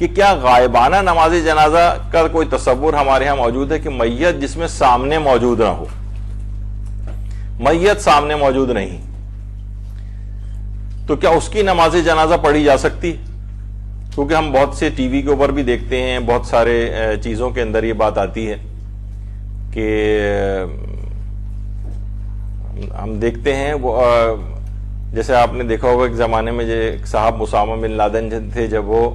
کہ کیا غائبانہ نماز جنازہ کا کوئی تصور ہمارے ہاں موجود ہے کہ میت جس میں سامنے موجود نہ ہو، میت سامنے موجود نہیں، تو کیا اس کی نماز جنازہ پڑھی جا سکتی؟ کیونکہ ہم بہت سے ٹی وی کے اوپر بھی دیکھتے ہیں، بہت سارے چیزوں کے اندر یہ بات آتی ہے کہ ہم دیکھتے ہیں وہ جیسے آپ نے دیکھا ہوگا ایک زمانے میں جو ایک صاحب اسامہ بن لادن تھے، جب وہ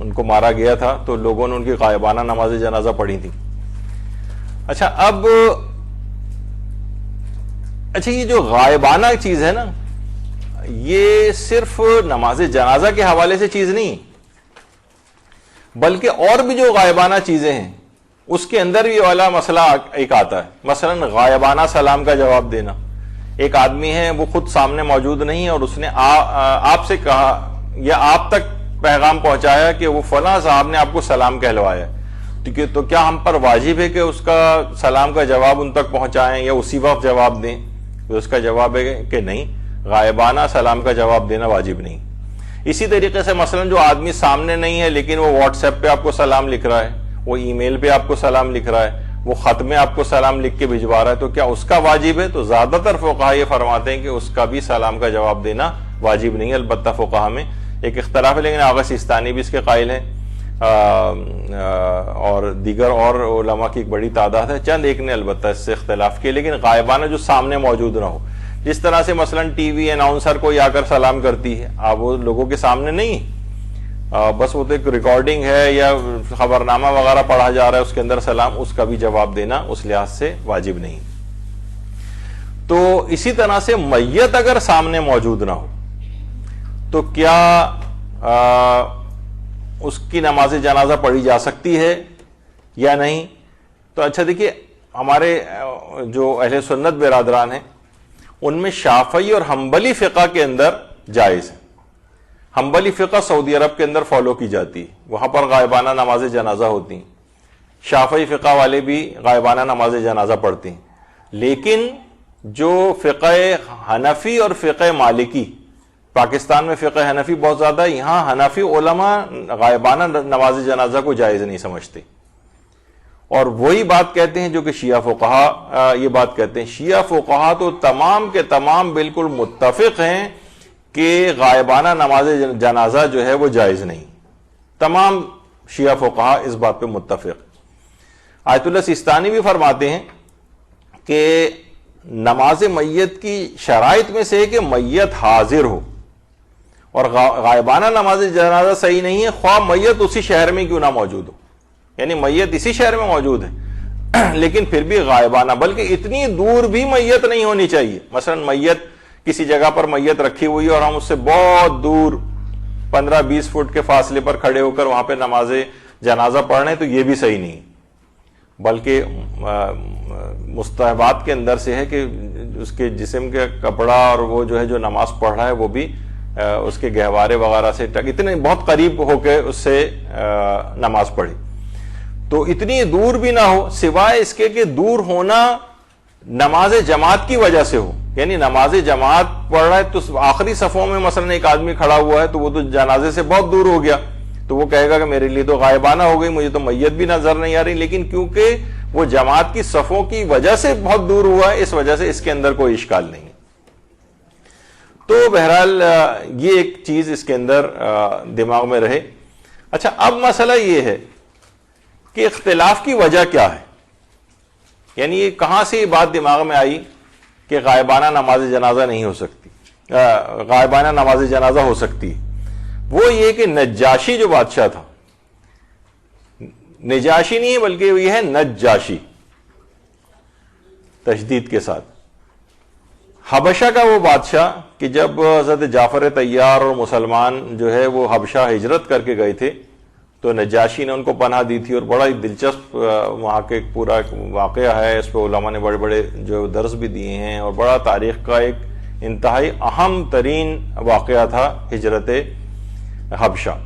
ان کو مارا گیا تھا تو لوگوں نے ان کی غائبانہ نماز جنازہ پڑھی تھی۔ اچھا یہ جو غائبانہ چیز ہے نا، یہ صرف نماز جنازہ کے حوالے سے چیز نہیں، بلکہ اور بھی جو غائبانہ چیزیں ہیں اس کے اندر بھی والا مسئلہ ایک آتا ہے۔ مثلا غائبانہ سلام کا جواب دینا۔ ایک آدمی ہے، وہ خود سامنے موجود نہیں ہے اور اس نے آپ سے کہا یا آپ تک پیغام پہنچایا کہ وہ فلاں صاحب نے آپ کو سلام کہلوایا، تو کیا ہم پر واجب ہے کہ اس کا سلام کا جواب ان تک پہنچائیں یا اسی وقت جواب دیں؟ اس کا جواب ہے کہ نہیں، غائبانہ سلام کا جواب دینا واجب نہیں۔ اسی طریقے سے مثلا جو آدمی سامنے نہیں ہے لیکن وہ واٹس ایپ پہ آپ کو سلام لکھ رہا ہے، وہ ای میل پہ آپ کو سلام لکھ رہا ہے، وہ خط میں آپ کو سلام لکھ کے بھجوا رہا ہے، تو کیا اس کا واجب ہے؟ تو زیادہ تر فقہا یہ فرماتے ہیں کہ اس کا بھی سلام کا جواب دینا واجب نہیں ہے۔ البتہ فقہا میں ایک اختلاف ہے، لیکن آغا سیستانی بھی اس کے قائل ہیں اور دیگر اور علماء کی ایک بڑی تعداد ہے، چند ایک نے البتہ اس سے اختلاف کیے۔ لیکن غائبانہ جو سامنے موجود نہ ہو، جس طرح سے مثلا ٹی وی اناؤنسر کوئی آ کر سلام کرتی ہے، اب وہ لوگوں کے سامنے نہیں، بس وہ تو ایک ریکارڈنگ ہے یا خبرنامہ وغیرہ پڑھا جا رہا ہے، اس کے اندر سلام، اس کا بھی جواب دینا اس لحاظ سے واجب نہیں۔ تو اسی طرح سے میت اگر سامنے موجود نہ ہو تو کیا اس کی نماز جنازہ پڑھی جا سکتی ہے یا نہیں؟ تو اچھا دیکھیے، ہمارے جو اہل سنت برادران ہیں ان میں شافعی اور حنبلی فقہ کے اندر جائز ہے۔ حنبلی فقہ سعودی عرب کے اندر فالو کی جاتی ہے، وہاں پر غائبانہ نماز جنازہ ہوتی ہیں، شافعی فقہ والے بھی غائبانہ نماز جنازہ پڑھتے ہیں۔ لیکن جو فقہ حنفی اور فقہ مالکی، پاکستان میں فقہ حنفی بہت زیادہ ہے، یہاں حنفی علماء غائبانہ نماز جنازہ کو جائز نہیں سمجھتے، اور وہی بات کہتے ہیں جو کہ شیعہ فقہا یہ بات کہتے ہیں۔ شیعہ فقہا تو تمام کے تمام بالکل متفق ہیں کہ غائبانہ نماز جنازہ جو ہے وہ جائز نہیں، تمام شیعہ فقہا اس بات پہ متفق۔ آیت اللہ سیستانی بھی فرماتے ہیں کہ نماز میت کی شرائط میں سے ہے کہ میت حاضر ہو، اور غائبانہ نماز جنازہ صحیح نہیں ہے خواہ میت اسی شہر میں کیوں نہ موجود ہو، یعنی میت اسی شہر میں موجود ہے لیکن پھر بھی غائبانہ، بلکہ اتنی دور بھی میت نہیں ہونی چاہیے۔ مثلا میت کسی جگہ پر میت رکھی ہوئی ہے اور ہم اس سے بہت دور 15-20 فٹ کے فاصلے پر کھڑے ہو کر وہاں پہ نماز جنازہ پڑھ رہے ہیں، تو یہ بھی صحیح نہیں، بلکہ مستحبات کے اندر سے ہے کہ اس کے جسم کے کپڑا اور وہ جو ہے جو نماز پڑھ رہا ہے وہ بھی اس کے گہوارے وغیرہ سے اتنے بہت قریب ہو کے اس سے نماز پڑھے، تو اتنی دور بھی نہ ہو، سوائے اس کے کہ دور ہونا نماز جماعت کی وجہ سے ہو، یعنی نماز جماعت پڑھ رہا ہے تو آخری صفوں میں مثلا ایک آدمی کھڑا ہوا ہے تو وہ تو جنازے سے بہت دور ہو گیا، تو وہ کہے گا کہ میرے لیے تو غائبانہ ہو گئی، مجھے تو میت بھی نظر نہیں آ رہی، لیکن کیونکہ وہ جماعت کی صفوں کی وجہ سے بہت دور ہوا ہے، اس وجہ سے اس کے اندر کوئی اشکال نہیں۔ تو بہرحال یہ ایک چیز اس کے اندر دماغ میں رہے۔ اچھا، اب مسئلہ یہ ہے کہ اختلاف کی وجہ کیا ہے، یعنی یہ کہاں سے یہ بات دماغ میں آئی کہ غائبانہ نماز جنازہ نہیں ہو سکتی، غائبانہ نماز جنازہ ہو سکتی؟ وہ یہ کہ نجاشی جو بادشاہ تھا، نجاشی نہیں ہے بلکہ یہ ہے نجاشی تشدید کے ساتھ، حبشہ کا وہ بادشاہ کہ جب حضرت جعفر طیار اور مسلمان جو ہے وہ حبشہ ہجرت کر کے گئے تھے تو نجاشی نے ان کو پناہ دی تھی، اور بڑا ہی دلچسپ وہاں کے پورا واقعہ ہے، اس پہ علماء نے بڑے بڑے جو درس بھی دیے ہیں، اور بڑا تاریخ کا ایک انتہائی اہم ترین واقعہ تھا ہجرت حبشہ۔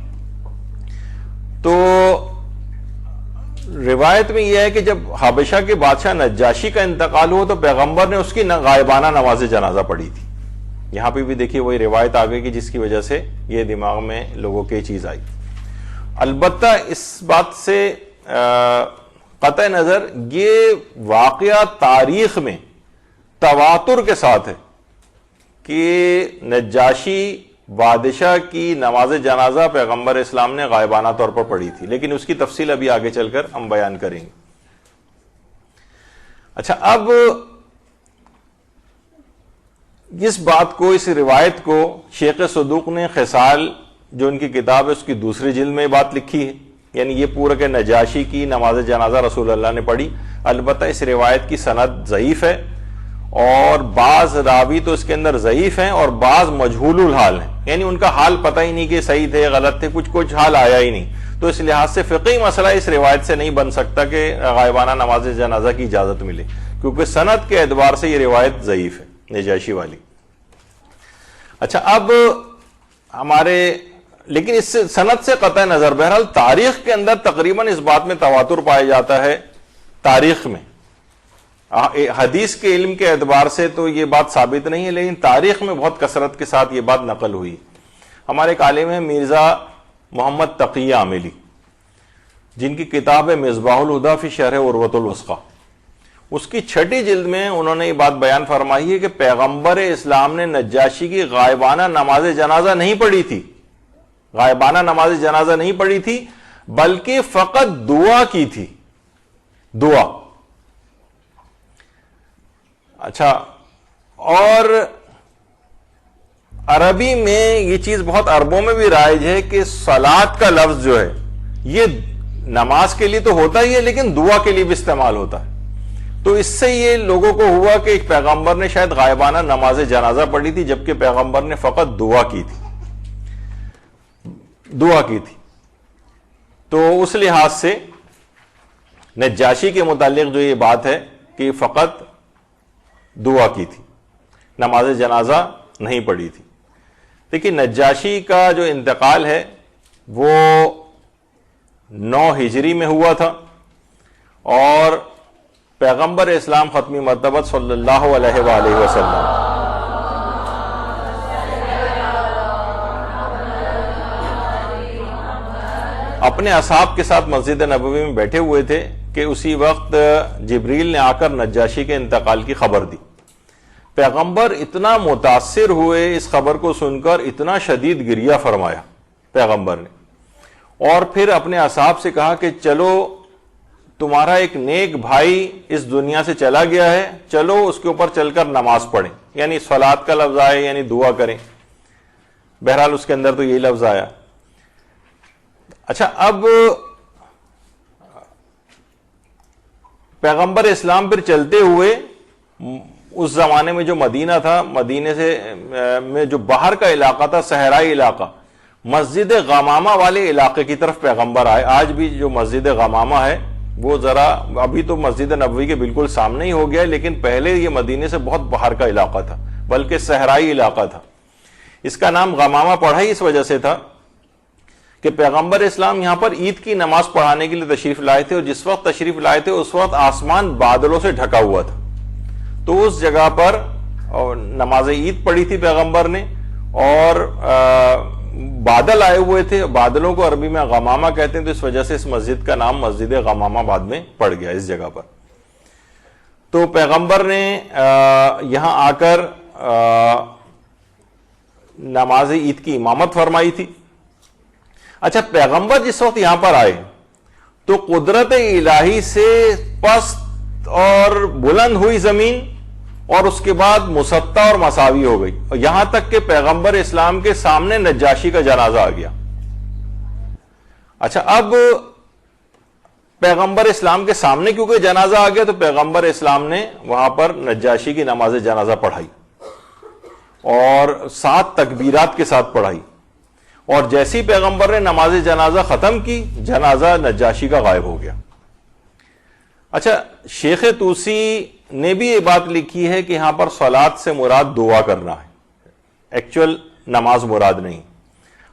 تو روایت میں یہ ہے کہ جب حبشہ کے بادشاہ نجاشی کا انتقال ہوا تو پیغمبر نے اس کی غائبانہ نماز جنازہ پڑھی تھی۔ یہاں پہ بھی دیکھیے وہی روایت آ گئی کہ جس کی وجہ سے یہ دماغ میں لوگوں کی چیز آئی۔ البتہ اس بات سے قطع نظر یہ واقعہ تاریخ میں تواتر کے ساتھ ہے کہ نجاشی بادشاہ کی نماز جنازہ پیغمبر اسلام نے غائبانہ طور پر پڑھی تھی، لیکن اس کی تفصیل ابھی آگے چل کر ہم بیان کریں گے۔ اچھا، اب اس بات کو، اس روایت کو شیخ صدوق نے خصال جو ان کی کتاب ہے اس کی دوسری جلد میں بات لکھی ہے، یعنی یہ پورا کہ نجاشی کی نماز جنازہ رسول اللہ نے پڑھی۔ البتہ اس روایت کی سند ضعیف ہے، اور بعض راوی تو اس کے اندر ضعیف ہیں اور بعض مجہول الحال ہیں، یعنی ان کا حال پتہ ہی نہیں کہ صحیح تھے غلط تھے، کچھ حال آیا ہی نہیں۔ تو اس لحاظ سے فقہی مسئلہ اس روایت سے نہیں بن سکتا کہ غائبانہ نماز جنازہ کی اجازت ملے، کیونکہ سند کے اعتبار سے یہ روایت ضعیف ہے نجاشی والی۔ اچھا، اب لیکن اس سے سند سے قطع نظر، بہرحال تاریخ کے اندر تقریباً اس بات میں تواتر پایا جاتا ہے۔ تاریخ میں، حدیث کے علم کے اعتبار سے تو یہ بات ثابت نہیں ہے، لیکن تاریخ میں بہت کثرت کے ساتھ یہ بات نقل ہوئی۔ ہمارے ایک عالم ہیں مرزا محمد تقی عاملی، جن کی کتاب ہے مصباح الہدی فی شرح عروۃ الوثقی، اس کی 6 جلد میں انہوں نے یہ بات بیان فرمائی ہے کہ پیغمبر اسلام نے نجاشی کی غائبانہ نماز جنازہ نہیں پڑھی تھی، غائبانہ نماز جنازہ نہیں پڑھی تھی، بلکہ فقط دعا کی تھی، دعا۔ اچھا، اور عربی میں یہ چیز بہت عربوں میں بھی رائج ہے کہ صلاۃ کا لفظ جو ہے یہ نماز کے لیے تو ہوتا ہی ہے لیکن دعا کے لیے بھی استعمال ہوتا ہے۔ تو اس سے یہ لوگوں کو ہوا کہ ایک پیغمبر نے شاید غائبانہ نماز جنازہ پڑھی تھی، جبکہ پیغمبر نے فقط دعا کی تھی، دعا کی تھی۔ تو اس لحاظ سے نجاشی کے متعلق جو یہ بات ہے کہ فقط دعا کی تھی، نماز جنازہ نہیں پڑھی تھی۔ دیکھیے، نجاشی کا جو انتقال ہے وہ 9 ہجری میں ہوا تھا، اور پیغمبر اسلام ختمی مرتبت صلی اللہ علیہ وآلہ وسلم اپنے اصحاب کے ساتھ مسجد نبوی میں بیٹھے ہوئے تھے کہ اسی وقت جبریل نے آ کر نجاشی کے انتقال کی خبر دی۔ پیغمبر اتنا متاثر ہوئے اس خبر کو سن کر، اتنا شدید گریہ فرمایا پیغمبر نے، اور پھر اپنے اصحاب سے کہا کہ چلو، تمہارا ایک نیک بھائی اس دنیا سے چلا گیا ہے، چلو اس کے اوپر چل کر نماز پڑھیں، یعنی صلاۃ کا لفظ آئے، یعنی دعا کریں۔ بہرحال اس کے اندر تو یہی لفظ آیا۔ اچھا، اب پیغمبر اسلام پھر چلتے ہوئے اس زمانے میں جو مدینہ تھا، مدینے سے میں جو باہر کا علاقہ تھا، صحرائی علاقہ، مسجد غمامہ والے علاقے کی طرف پیغمبر آئے۔ آج بھی جو مسجد غمامہ ہے وہ ذرا، ابھی تو مسجد نبوی کے بالکل سامنے ہی ہو گیا، لیکن پہلے یہ مدینے سے بہت باہر کا علاقہ تھا، بلکہ صحرائی علاقہ تھا۔ اس کا نام غمامہ پڑھا ہی اس وجہ سے تھا کہ پیغمبر اسلام یہاں پر عید کی نماز پڑھانے کے لیے تشریف لائے تھے، اور جس وقت تشریف لائے تھے اس وقت آسمان بادلوں سے ڈھکا ہوا تھا۔ تو اس جگہ پر نماز عید پڑھی تھی پیغمبر نے، اور بادل آئے ہوئے تھے، بادلوں کو عربی میں غمامہ کہتے ہیں، تو اس وجہ سے اس مسجد کا نام مسجد غمامہ بعد میں پڑ گیا اس جگہ پر۔ تو پیغمبر نے یہاں آ کر نماز عید کی امامت فرمائی تھی۔ اچھا، پیغمبر جس وقت یہاں پر آئے تو قدرت الہی سے پست اور بلند ہوئی زمین، اور اس کے بعد مسطح اور مساوی ہو گئی، اور یہاں تک کہ پیغمبر اسلام کے سامنے نجاشی کا جنازہ آ گیا۔ اچھا، اب پیغمبر اسلام کے سامنے کیونکہ جنازہ آ گیا تو پیغمبر اسلام نے وہاں پر نجاشی کی نماز جنازہ پڑھائی، اور 7 تکبیرات کے ساتھ پڑھائی، اور جیسی پیغمبر نے نماز جنازہ ختم کی، جنازہ نجاشی کا غائب ہو گیا۔ اچھا، شیخ طوسی نے بھی یہ بات لکھی ہے کہ یہاں پر صلاۃ سے مراد دعا کرنا ہے، ایکچوئل نماز مراد نہیں۔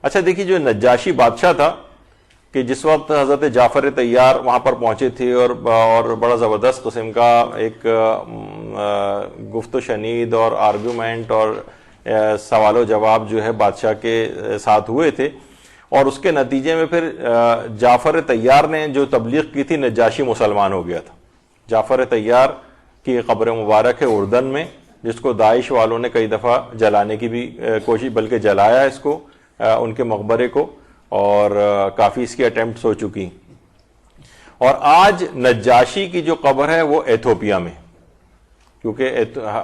اچھا دیکھیے، جو نجاشی بادشاہ تھا کہ جس وقت حضرت جعفر طیار وہاں پر پہنچے تھے، اور بڑا زبردست قسم کا ایک گفت و شنید اور آرگومنٹ اور سوال و جواب جو ہے بادشاہ کے ساتھ ہوئے تھے، اور اس کے نتیجے میں پھر جعفر طیار نے جو تبلیغ کی تھی، نجاشی مسلمان ہو گیا تھا۔ جعفر طیار کی قبر مبارک ہے اردن میں، جس کو داعش والوں نے کئی دفعہ جلانے کی بھی کوشش، بلکہ جلایا اس کو، ان کے مقبرے کو، اور کافی اس کی اٹیمپٹس ہو چکی۔ اور آج نجاشی کی جو قبر ہے وہ ایتھوپیا میں، کیونکہ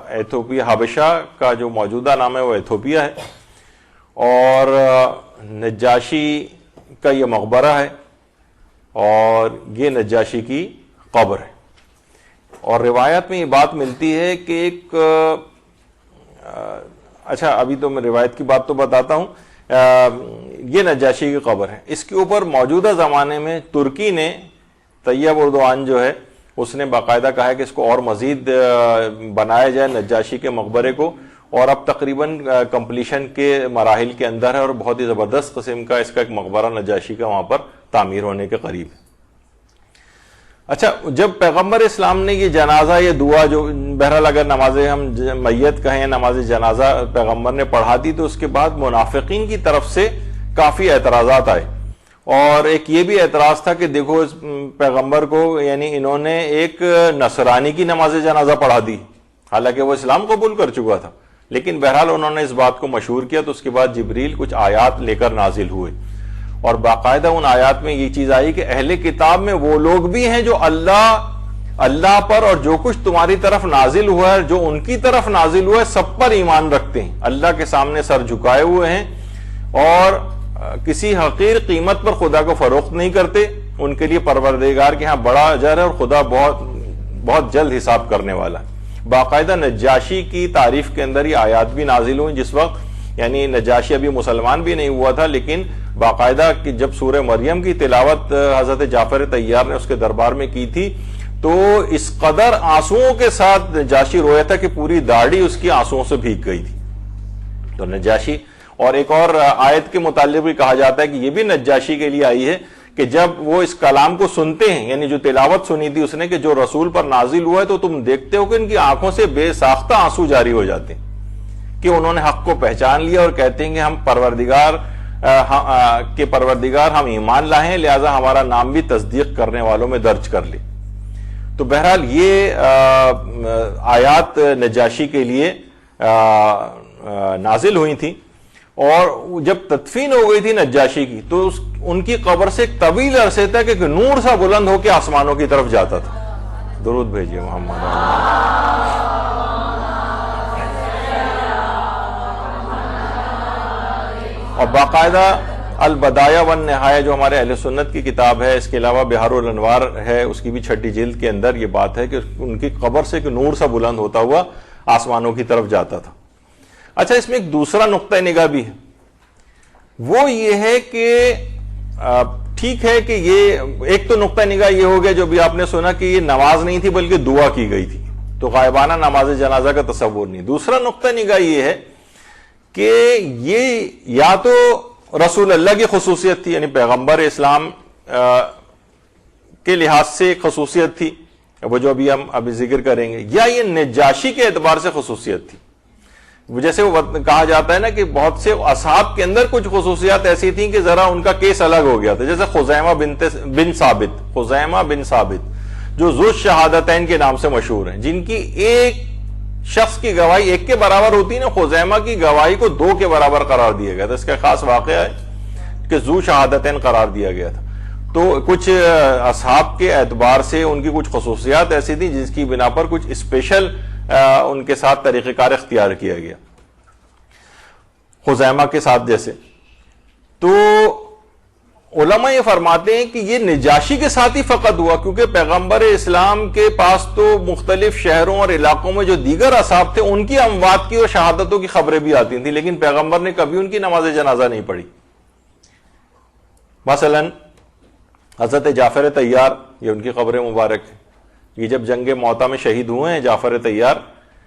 ایتھوپیا، حبشہ کا جو موجودہ نام ہے وہ ایتھوپیا ہے، اور نجاشی کا یہ مقبرہ ہے اور یہ نجاشی کی قبر ہے۔ اور روایت میں یہ بات ملتی ہے کہ ایک اچھا ابھی تو میں روایت کی بات تو بتاتا ہوں، یہ نجاشی کی قبر ہے۔ اس کے اوپر موجودہ زمانے میں ترکی نے، طیب اردوان جو ہے، اس نے باقاعدہ کہا ہے کہ اس کو اور مزید بنایا جائے نجاشی کے مقبرے کو، اور اب تقریباً کمپلیشن کے مراحل کے اندر ہے، اور بہت ہی زبردست قسم کا اس کا ایک مقبرہ نجاشی کا وہاں پر تعمیر ہونے کے قریب ہے۔ اچھا، جب پیغمبر اسلام نے یہ جنازہ، یہ دعا جو بہرحال اگر نماز ہم میت کہیں، نماز جنازہ پیغمبر نے پڑھا دی، تو اس کے بعد منافقین کی طرف سے کافی اعتراضات آئے، اور ایک یہ بھی اعتراض تھا کہ دیکھو اس پیغمبر کو، یعنی انہوں نے ایک نصرانی کی نماز جنازہ پڑھا دی، حالانکہ وہ اسلام قبول کر چکا تھا، لیکن بہرحال انہوں نے اس بات کو مشہور کیا۔ تو اس کے بعد جبریل کچھ آیات لے کر نازل ہوئے، اور باقاعدہ ان آیات میں یہ چیز آئی کہ اہل کتاب میں وہ لوگ بھی ہیں جو اللہ پر اور جو کچھ تمہاری طرف نازل ہوا ہے، جو ان کی طرف نازل ہوا ہے، سب پر ایمان رکھتے ہیں، اللہ کے سامنے سر جھکائے ہوئے ہیں، اور کسی حقیر قیمت پر خدا کو فروخت نہیں کرتے۔ ان کے لیے پروردگار کے ہاں بڑا اجر ہے، اور خدا بہت بہت جلد حساب کرنے والا ہے۔ باقاعدہ نجاشی کی تعریف کے اندر یہ آیات بھی نازل ہوئی، جس وقت یعنی نجاشی ابھی مسلمان بھی نہیں ہوا تھا، لیکن باقاعدہ کہ جب سورہ مریم کی تلاوت حضرت جعفر طیار نے اس کے دربار میں کی تھی، تو اس قدر آنسوؤں کے ساتھ نجاشی رویا تھا کہ پوری داڑھی اس کی آنسوؤں سے بھیگ گئی تھی۔ تو نجاشی، اور ایک اور آیت کے متعلق بھی کہا جاتا ہے کہ یہ بھی نجاشی کے لیے آئی ہے کہ جب وہ اس کلام کو سنتے ہیں، یعنی جو تلاوت سنی تھی اس نے کہ جو رسول پر نازل ہوا ہے، تو تم دیکھتے ہو کہ ان کی آنکھوں سے بے ساختہ آنسو جاری ہو جاتے ہیں کہ انہوں نے حق کو پہچان لیا، اور کہتے ہیں کہ ہم پروردگار ہم ایمان لائے ہیں، لہذا ہمارا نام بھی تصدیق کرنے والوں میں درج کر لے۔ تو بہرحال یہ آیات نجاشی کے لیے نازل ہوئی تھیں، اور جب تدفین ہو گئی تھی نجاشی کی، تو ان کی قبر سے ایک طویل عرصے تک ایک نور سا بلند ہو کے آسمانوں کی طرف جاتا تھا۔ درود بھیجیے محمد۔ اور باقاعدہ البدایہ والنہایہ جو ہمارے اہل سنت کی کتاب ہے، اس کے علاوہ بہار الانوار ہے، اس کی بھی 6 جلد کے اندر یہ بات ہے کہ ان کی قبر سے ایک نور سا بلند ہوتا ہوا آسمانوں کی طرف جاتا تھا۔ اچھا، اس میں ایک دوسرا نقطہ نگاہ بھی ہے، وہ یہ ہے کہ ٹھیک ہے کہ یہ ایک تو نقطہ نگاہ یہ ہو گیا جو بھی آپ نے سنا کہ یہ نماز نہیں تھی بلکہ دعا کی گئی تھی، تو غائبانہ نماز جنازہ کا تصور نہیں۔ دوسرا نقطہ نگاہ یہ ہے کہ یہ یا تو رسول اللہ کی خصوصیت تھی، یعنی پیغمبر اسلام کے لحاظ سے خصوصیت تھی، وہ جو ابھی ہم ذکر کریں گے، یا یہ نجاشی کے اعتبار سے خصوصیت تھی۔ جیسے وہ کہا جاتا ہے نا کہ بہت سے اصحاب کے اندر کچھ خصوصیات ایسی تھیں کہ ذرا ان کا کیس الگ ہو گیا تھا، جیسے خزیمہ بن ثابت جو ذو الشہادتین کے نام سے مشہور ہیں، جن کی ایک شخص کی گواہی 1 کے برابر ہوتی ہے نا، خزیمہ کی گواہی کو 2 کے برابر قرار دیا گیا تھا۔ اس کا خاص واقعہ ہے کہ ذو شہادتین قرار دیا گیا تھا۔ تو کچھ اصحاب کے اعتبار سے ان کی کچھ خصوصیات ایسی تھیں جس کی بنا پر کچھ اسپیشل ان کے ساتھ طریقہ کار اختیار کیا گیا، خزیمہ کے ساتھ جیسے۔ تو علماء یہ فرماتے ہیں کہ یہ نجاشی کے ساتھ ہی فقط ہوا، کیونکہ پیغمبر اسلام کے پاس تو مختلف شہروں اور علاقوں میں جو دیگر اصحاب تھے ان کی اموات کی اور شہادتوں کی خبریں بھی آتی تھیں، لیکن پیغمبر نے کبھی ان کی نماز جنازہ نہیں پڑھی۔ مثلا حضرت جعفر طیار، یہ ان کی قبر مبارک ہے، یہ جب جنگ موتا میں شہید ہوئے ہیں جعفر طیار،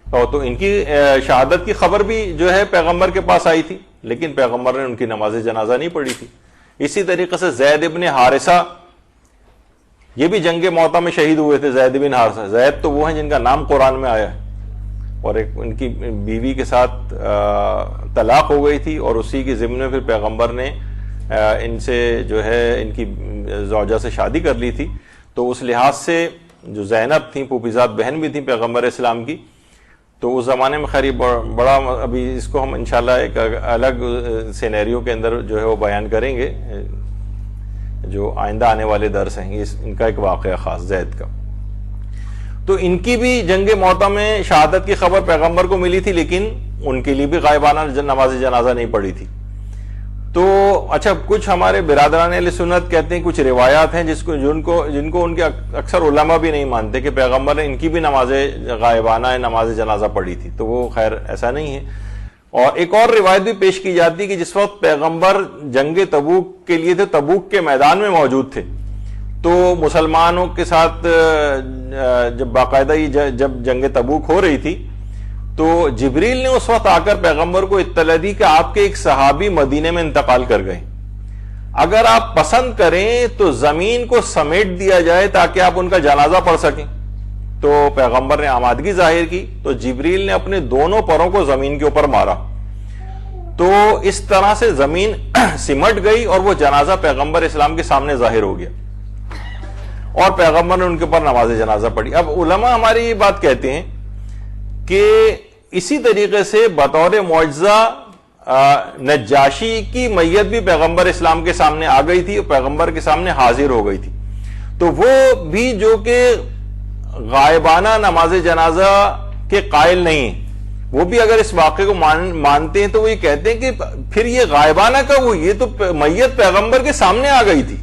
تو ان کی شہادت کی خبر بھی جو ہے پیغمبر کے پاس آئی تھی، لیکن پیغمبر نے ان کی نماز جنازہ نہیں پڑھی تھی۔ اسی طریقے سے زید ابن حارثہ، یہ بھی جنگ موتا میں شہید ہوئے تھے۔ زید بن حارثہ، زید تو وہ ہیں جن کا نام قرآن میں آیا ہے، اور ایک ان کی بیوی کے ساتھ طلاق ہو گئی تھی، اور اسی کے ضمن میں پھر پیغمبر نے ان سے جو ہے ان کی زوجہ سے شادی کر لی تھی، تو اس لحاظ سے جو زینب تھیں پھوپھیزاد بہن بھی تھیں پیغمبر اسلام کی، تو اس زمانے میں خیر بڑا ابھی اس کو ہم انشاءاللہ ایک الگ سینیریو کے اندر جو ہے وہ بیان کریں گے، جو آئندہ آنے والے درس ہیں ان کا ایک واقعہ خاص زید کا. تو ان کی بھی جنگ موطا میں شہادت کی خبر پیغمبر کو ملی تھی، لیکن ان کے لیے بھی غائبانہ نماز جنازہ نہیں پڑھی تھی. تو اچھا کچھ ہمارے برادران اہل سنت کہتے ہیں کچھ روایات ہیں جن کو ان کے اکثر علماء بھی نہیں مانتے کہ پیغمبر نے ان کی بھی نماز غائبانہ نماز جنازہ پڑھی تھی، تو وہ خیر ایسا نہیں ہے. اور ایک اور روایت بھی پیش کی جاتی ہے کہ جس وقت پیغمبر جنگ تبوک کے لیے تھے، تبوک کے میدان میں موجود تھے، تو مسلمانوں کے ساتھ جب باقاعدہ جب جنگ تبوک ہو رہی تھی تو جبریل نے اس وقت آ کر پیغمبر کو اطلاع دی کہ آپ کے ایک صحابی مدینے میں انتقال کر گئے، اگر آپ پسند کریں تو زمین کو سمیٹ دیا جائے تاکہ آپ ان کا جنازہ پڑھ سکیں. تو پیغمبر نے آمادگی ظاہر کی تو جبریل نے اپنے دونوں پروں کو زمین کے اوپر مارا، تو اس طرح سے زمین سمٹ گئی اور وہ جنازہ پیغمبر اسلام کے سامنے ظاہر ہو گیا اور پیغمبر نے ان کے اوپر نماز جنازہ پڑھی. اب علماء ہماری یہ بات کہتے ہیں کہ اسی طریقے سے بطور معجزہ نجاشی کی میت بھی پیغمبر اسلام کے سامنے آ گئی تھی اور پیغمبر کے سامنے حاضر ہو گئی تھی، تو وہ بھی جو کہ غائبانہ نماز جنازہ کے قائل نہیں ہیں، وہ بھی اگر اس واقعے کو مانتے ہیں تو وہ یہ کہتے ہیں کہ پھر یہ غائبانہ کا وہ یہ تو میت پیغمبر کے سامنے آ گئی تھی،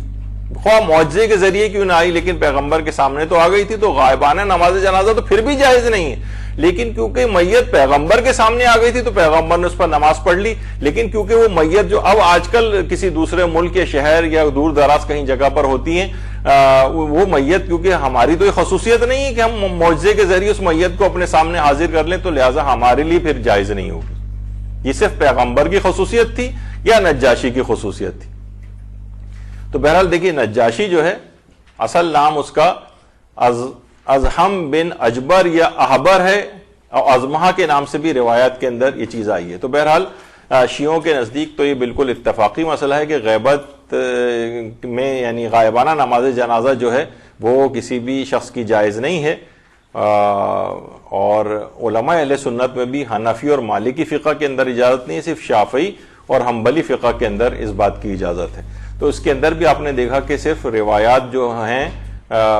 خواہ معجزے کے ذریعے کیوں نہ آئی لیکن پیغمبر کے سامنے تو آ گئی تھی، تو غائبانہ نماز جنازہ تو پھر بھی جائز نہیں ہے. لیکن کیونکہ میت پیغمبر کے سامنے آ گئی تھی تو پیغمبر نے اس پر نماز پڑھ لی. لیکن کیونکہ وہ میت جو اب آج کل کسی دوسرے ملک یا شہر یا دور دراز کہیں جگہ پر ہوتی ہیں، وہ میت کیونکہ ہماری تو یہ خصوصیت نہیں ہے کہ ہم معجزے کے ذریعے اس میت کو اپنے سامنے حاضر کر لیں، تو لہٰذا ہمارے لیے پھر جائز نہیں ہوگی. یہ صرف پیغمبر کی خصوصیت تھی یا نجاشی کی خصوصیت تھی. تو بہرحال دیکھیے نجاشی جو ہے اصل نام اس کا ازہم بن اجبر یا احبر ہے، اور ازمہا کے نام سے بھی روایات کے اندر یہ چیز آئی ہے. تو بہرحال شیعوں کے نزدیک تو یہ بالکل اتفاقی مسئلہ ہے کہ غیبت میں یعنی غائبانہ نماز جنازہ جو ہے وہ کسی بھی شخص کی جائز نہیں ہے. اور علماء اہل سنت میں بھی حنفی اور مالکی فقہ کے اندر اجازت نہیں ہے، صرف شافعی اور حنبلی فقہ کے اندر اس بات کی اجازت ہے. تو اس کے اندر بھی آپ نے دیکھا کہ صرف روایات جو ہیں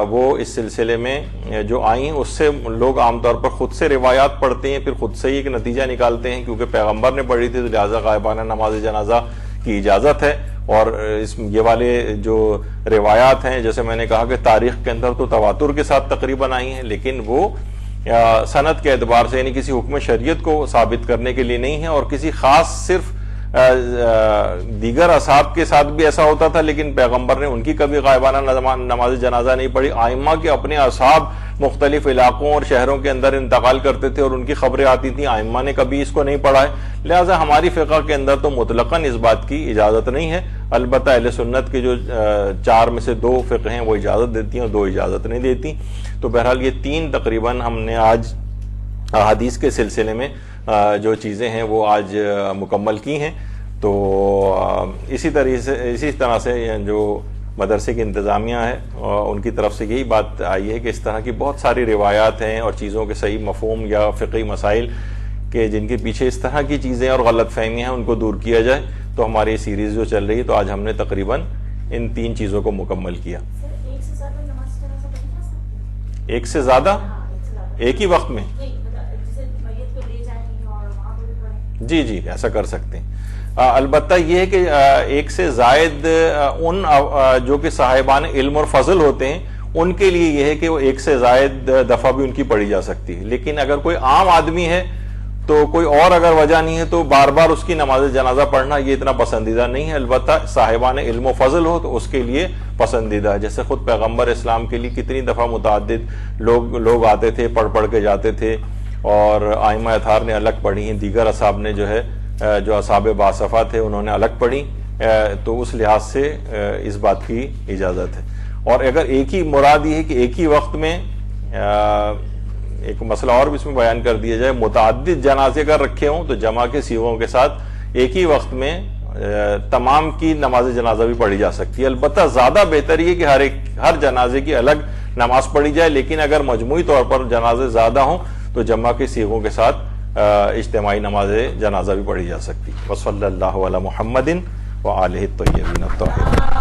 وہ اس سلسلے میں جو آئی ہیں اس سے لوگ عام طور پر خود سے روایات پڑھتے ہیں، پھر خود سے ہی ایک نتیجہ نکالتے ہیں کیونکہ پیغمبر نے پڑھی تھی تو لہٰذا غائبانہ نماز جنازہ کی اجازت ہے. اور یہ والے جو روایات ہیں جیسے میں نے کہا کہ تاریخ کے اندر تو تواتر کے ساتھ تقریباً آئی ہیں، لیکن وہ سند کے اعتبار سے یعنی کسی حکم شریعت کو ثابت کرنے کے لیے نہیں ہے. اور کسی خاص صرف دیگر اصحاب کے ساتھ بھی ایسا ہوتا تھا لیکن پیغمبر نے ان کی کبھی غائبانہ نماز جنازہ نہیں پڑھی. ائمہ کے اپنے اصحاب مختلف علاقوں اور شہروں کے اندر انتقال کرتے تھے اور ان کی خبریں آتی تھیں، ائمہ نے کبھی اس کو نہیں پڑھا ہے. لہٰذا ہماری فقہ کے اندر تو مطلقاً اس بات کی اجازت نہیں ہے. البتہ اہل سنت کے جو 4 میں سے 2 فقہ ہیں وہ اجازت دیتی ہیں اور 2 اجازت نہیں دیتی. تو بہرحال یہ 3 تقریباً ہم نے آج حدیث کے سلسلے میں جو چیزیں ہیں وہ آج مکمل کی ہیں. تو اسی طرح سے جو مدرسے کی انتظامیہ ہے ان کی طرف سے یہی بات آئی ہے کہ اس طرح کی بہت ساری روایات ہیں اور چیزوں کے صحیح مفہوم یا فقہی مسائل کہ جن کے پیچھے اس طرح کی چیزیں اور غلط فہمیاں ہیں ان کو دور کیا جائے. تو ہماری یہ سیریز جو چل رہی ہے تو آج ہم نے تقریباً ان 3 چیزوں کو مکمل کیا. ایک سے زیادہ ایک ہی وقت میں جی ایسا کر سکتے ہیں. البتہ یہ ہے کہ ایک سے زائد ان جو کہ صاحبان علم اور فضل ہوتے ہیں ان کے لیے یہ ہے کہ وہ ایک سے زائد دفعہ بھی ان کی پڑھی جا سکتی ہے. لیکن اگر کوئی عام آدمی ہے تو کوئی اور اگر وجہ نہیں ہے تو بار بار اس کی نماز جنازہ پڑھنا یہ اتنا پسندیدہ نہیں ہے. البتہ صاحبان علم و فضل ہو تو اس کے لیے پسندیدہ ہے. جیسے خود پیغمبر اسلام کے لیے کتنی دفعہ متعدد لوگ آتے تھے، پڑھ کے جاتے تھے اور ائمہ اطہار نے الگ پڑھی ہیں، دیگر اصحاب نے جو ہے جو اصحاب باصفہ تھے انہوں نے الگ پڑھی. تو اس لحاظ سے اس بات کی اجازت ہے. اور اگر ایک ہی مراد یہ ہے کہ ایک ہی وقت میں ایک مسئلہ اور بھی اس میں بیان کر دیا جائے، متعدد جنازے اگر رکھے ہوں تو جمع کے سیغوں کے ساتھ ایک ہی وقت میں تمام کی نماز جنازہ بھی پڑھی جا سکتی ہے. البتہ زیادہ بہتر یہ کہ ہر جنازے کی الگ نماز پڑھی جائے، لیکن اگر مجموعی طور پر جنازے زیادہ ہوں تو جمع کے صیغوں کے ساتھ اجتماعی نماز جنازہ بھی پڑھی جا سکتی ہے. وصلی اللہ علی محمد وآلہ الطیبین الطاہرین.